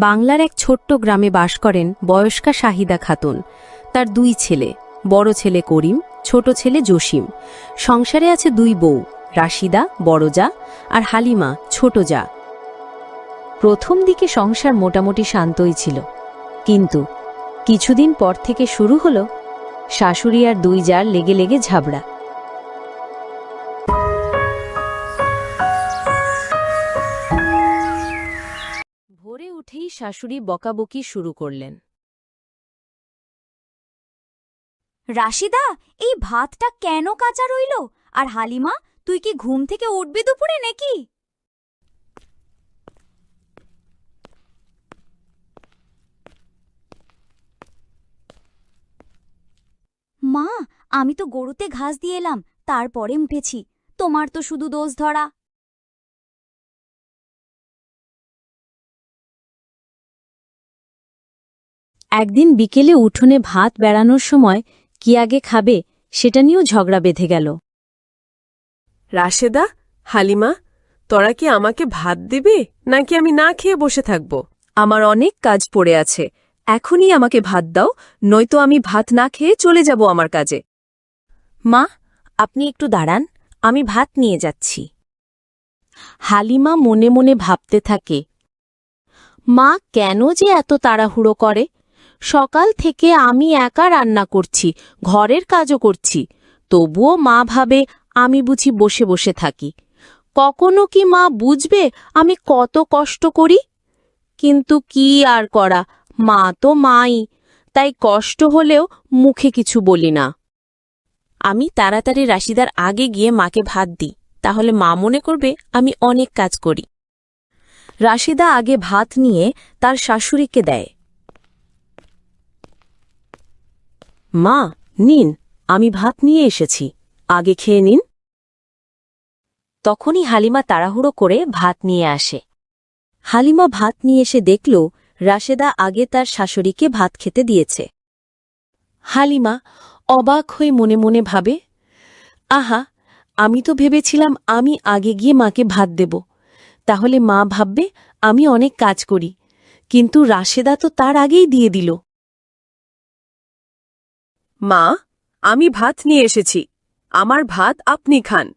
বাংলার এক ছোট্ট গ্রামে বাস করেন বয়স্কা শাহিদা খাতুন। তার দুই ছেলে, বড় ছেলে করিম, ছোট ছেলে জসিম। সংসারে আছে দুই বউ, রাশিদা বড় জা আর হালিমা ছোট জা। প্রথম দিকে সংসার মোটামুটি শান্তই ছিল, কিন্তু কিছুদিন পর থেকে শুরু হলো শাশুড়ি আর দুই জার লেগে লেগে ঝাবড়া। ভোরে উঠেই শাশুড়ি বকাবকি শুরু করলেন। রাশিদা, এই ভাতটা কেন কাঁচা রইল? আর হালিমা, তুই কি ঘুম থেকে উঠবি দুপুরে নাকি? মা, আমি তো গরুতে ঘাস দিয়ে এলাম, তারপরে উঠেছি। তোমার তো শুধু দোষ ধরা। একদিন বিকেলে উঠোনে ভাত বেড়ানোর সময় কি আগে খাবে সেটা নিয়েও ঝগড়া বেঁধে গেল। রাশেদা, হালিমা, তোরা কি আমাকে ভাত দিবি নাকি আমি না খেয়ে বসে থাকব? আমার অনেক কাজ পড়ে আছে, এখনই আমাকে ভাত দাও, নয়তো আমি ভাত না খেয়ে চলে যাব আমার কাজে। মা, আপনি একটু দাঁড়ান, আমি ভাত নিয়ে যাচ্ছি। হালিমা মনে মনে ভাবতে থাকে, মা কেন যে এত তাড়াহুড়ো করে? সকাল থেকে আমি একা রান্না করছি, ঘরের কাজও করছি, তবুও মা ভাবে আমি বুঝি বসে বসে থাকি। কখনো কি মা বুঝবে আমি কত কষ্ট করি? কিন্তু কি আর করা, মা তো মাই, তাই কষ্ট হলেও মুখে কিছু বলি না। আমি তাড়াতাড়ি রাশিদার আগে গিয়ে মাকে ভাত দিই, তাহলে মা মনে করবে আমি অনেক কাজ করি। রাশিদা আগে ভাত নিয়ে তার শাশুড়িকে দেয়। মা, নিন, আমি ভাত নিয়ে এসেছি, আগে খেয়ে নিন। তখনই হালিমা তাড়াহুড়ো করে ভাত নিয়ে আসে। হালিমা ভাত নিয়ে এসে দেখল রাশেদা আগে তার শাশুড়িকে ভাত খেতে দিয়েছে। হালিমা অবাক হয়ে মনে মনে ভাবে, আহা, আমি তো ভেবেছিলাম আমি আগে গিয়ে মাকে ভাত দেব, তাহলে মা ভাববে আমি অনেক কাজ করি, কিন্তু রাশেদা তো তার আগেই দিয়ে দিল। মা, আমি ভাত নিয়ে এসেছি, আমার ভাত আপনি খান।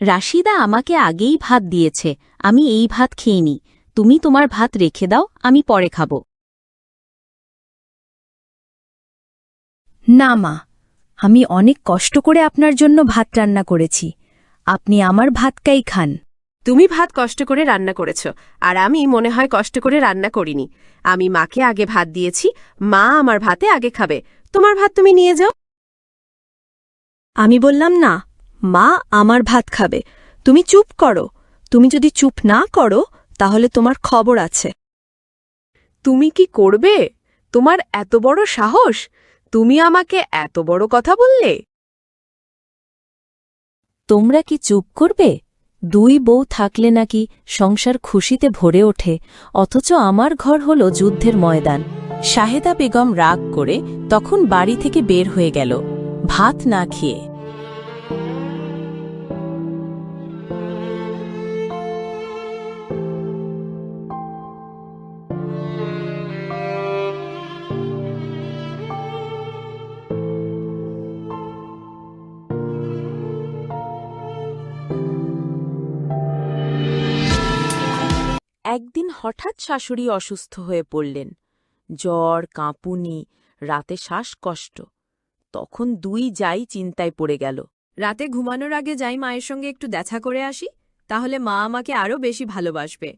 রাশিদা আমাকে আগেই ভাত দিয়েছে, আমি এই ভাত খেয়ে নিই, তুমি তোমার ভাত রেখে দাও, আমি পরে খাব। না মা, আমি অনেক কষ্ট করে আপনার জন্য ভাত রান্না করেছি, আপনি আমার ভাতটাই খান। তুমি ভাত কষ্ট করে রান্না করেছ, আর আমি মনে হয় কষ্ট করে রান্না করিনি। আমি মাকে আগে ভাত দিয়েছি, মা আমার ভাতে আগে খাবে। তোমার ভাত তুমি নিয়ে যাও। আমি বললাম না, মা আমার ভাত খাবে, তুমি চুপ করো। তুমি যদি চুপ না করো তাহলে তোমার খবর আছে। তুমি কি করবে? তোমার এত বড় সাহস, তুমি আমাকে এত বড় কথা বললে? তোমরা কি চুপ করবে? দুই বউ থাকলে নাকি সংসার খুশিতে ভরে ওঠে, অথচ আমার ঘর হল যুদ্ধের ময়দান। শাহেদা বেগম রাগ করে তখন বাড়ি থেকে বের হয়ে গেল, ভাত না খেয়ে। একদিন হঠাৎ শাশুড়ি অসুস্থ হয়ে পড়লেন, জ্বর, কাঁপুনি, রাতে শ্বাসকষ্ট। তখন দুই জাই চিন্তায় পড়ে গেল। রাতে ঘুমানোর আগে যাই মায়ের সঙ্গে একটু দেখা করে আসি, তাহলে মা আমাকে আরও বেশি ভালোবাসবে।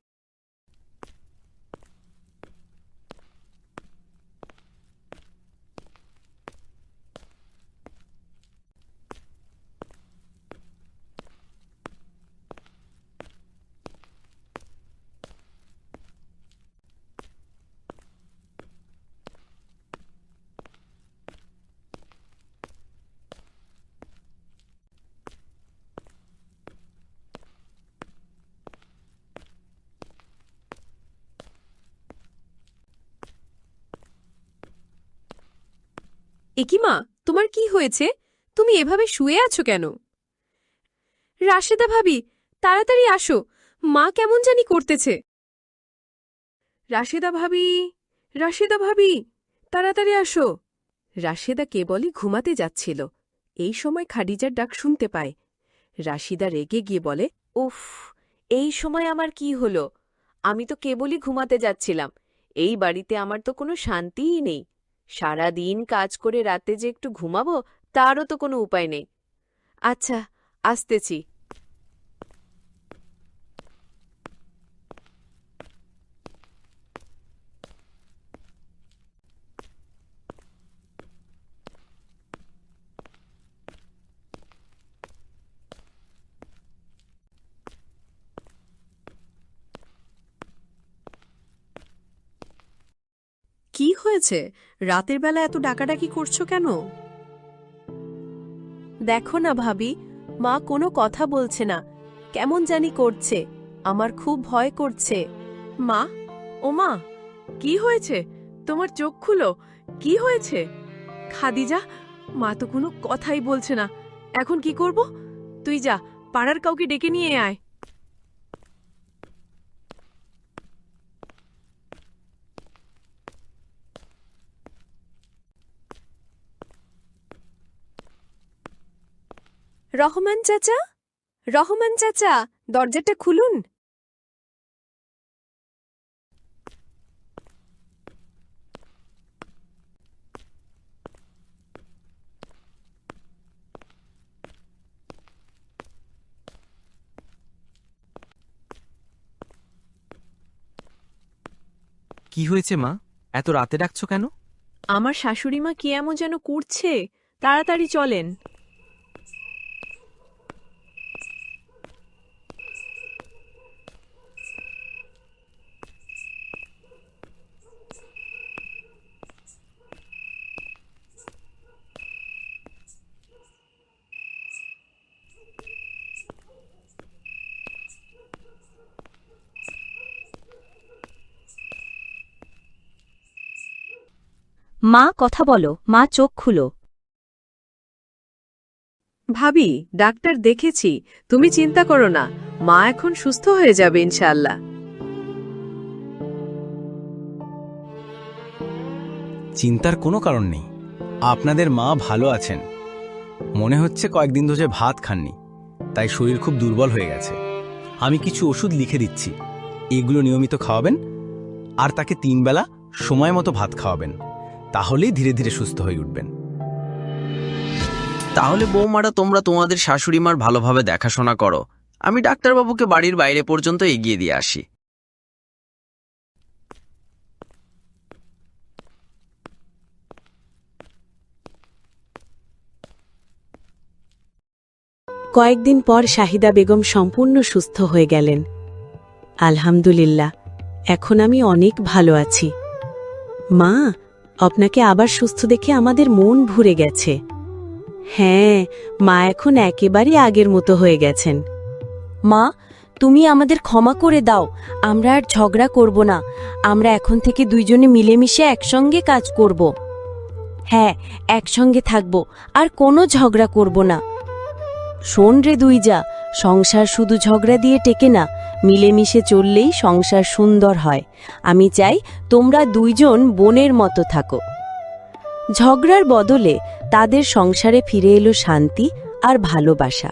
একি মা, তোমার কি হয়েছে? তুমি এভাবে শুয়ে আছো কেন? রাশেদা ভাবি, তাড়াতাড়ি আসো, মা কেমন জানি করতেছে। রাশেদা ভাবি, রাশেদা ভাবি, তাড়াতাড়ি আসো। রাশেদা কেবলই ঘুমাতে যাচ্ছিল। এই সময় খাদিজার ডাক শুনতে পায়। রাশিদা রেগে গিয়ে বলে, উফ, এই সময় আমার কি হলো? আমি তো কেবলই ঘুমাতে যাচ্ছিলাম। এই বাড়িতে আমার তো কোনো শান্তিই নেই। সারা দিন কাজ করে রাতে যে একটু ঘুমাবো তারও তো কোনো উপায় নেই। আচ্ছা, আসতেছি। কি হয়েছে? রাতের বেলা এত ডাকাডাকি করছো কেন? দেখো না ভাবি, মা কোনো কথা বলছে না, কেমন জানি করছে। আমার খুব ভয় করছে। মা, ও মা, কি হয়েছে? তোমার চোখ খুলো। কি হয়েছে? খাদিজা, মা তো কোনো কথাই বলছে না। এখন কি করব? তুই যা, পাড়ার কাউকে ডেকে নিয়ে আয়। রহমান চাচা, রহমান চাচা, দরজাটা খুলুন। কি হয়েছে মা? এত রাতে ডাকছো কেন? আমার শাশুড়িমা কি এমন যেন করছে, তাড়াতাড়ি চলেন। মা, কথা বলো। মা, চোখ খুলো। ভাবি, ডাক্তার দেখেছি, তুমি চিন্তা করো না, মা এখন সুস্থ হয়ে যাবে ইনশাআল্লাহ। চিন্তার কোনো কারণ নেই। আপনাদের মা ভালো আছেন। মনে হচ্ছে কয়েকদিন ধরে ভাত খাননি, তাই শরীর খুব দুর্বল হয়ে গেছে। আমি কিছু ওষুধ লিখে দিচ্ছি, এগুলো নিয়মিত খাওয়াবেন আর তাকে 3 বেলা সময় মতো ভাত খাওয়াবেন। তাহলেই ধীরে ধীরে সুস্থ হয়ে উঠবেন। তাহলে বৌমারা, তোমরা তোমাদের শাশুড়িমার ভালোভাবে দেখাশোনা করো। আমি ডাক্তারবাবুকে বাড়ির বাইরে পর্যন্ত এগিয়ে দিয়ে আসি। কয়েকদিন পর শাহিদা বেগম সম্পূর্ণ সুস্থ হয়ে গেলেন। আলহামদুলিল্লাহ, এখন আমি অনেক ভালো আছি। মা, আপনাকে আবার সুস্থ দেখে আমাদের মন ভরে গেছে। হ্যাঁ, মা এখন একেবারে আগের মতো হয়ে গেছেন। মা, তুমি আমাদের ক্ষমা করে দাও। আমরা আর ঝগড়া করব না। আমরা এখন থেকে দুইজনে মিলেমিশে একসঙ্গে কাজ করব। হ্যাঁ, একসঙ্গে থাকব, আর কোনো ঝগড়া করব না। শোন রে দুই যা, সংসার শুধু ঝগড়া দিয়ে টেকে না, মিলেমিশে চললেই সংসার সুন্দর হয়। আমি চাই তোমরা দুইজন বোনের মতো থাকো। ঝগড়ার বদলে তাদের সংসারে ফিরে এলো শান্তি আর ভালোবাসা।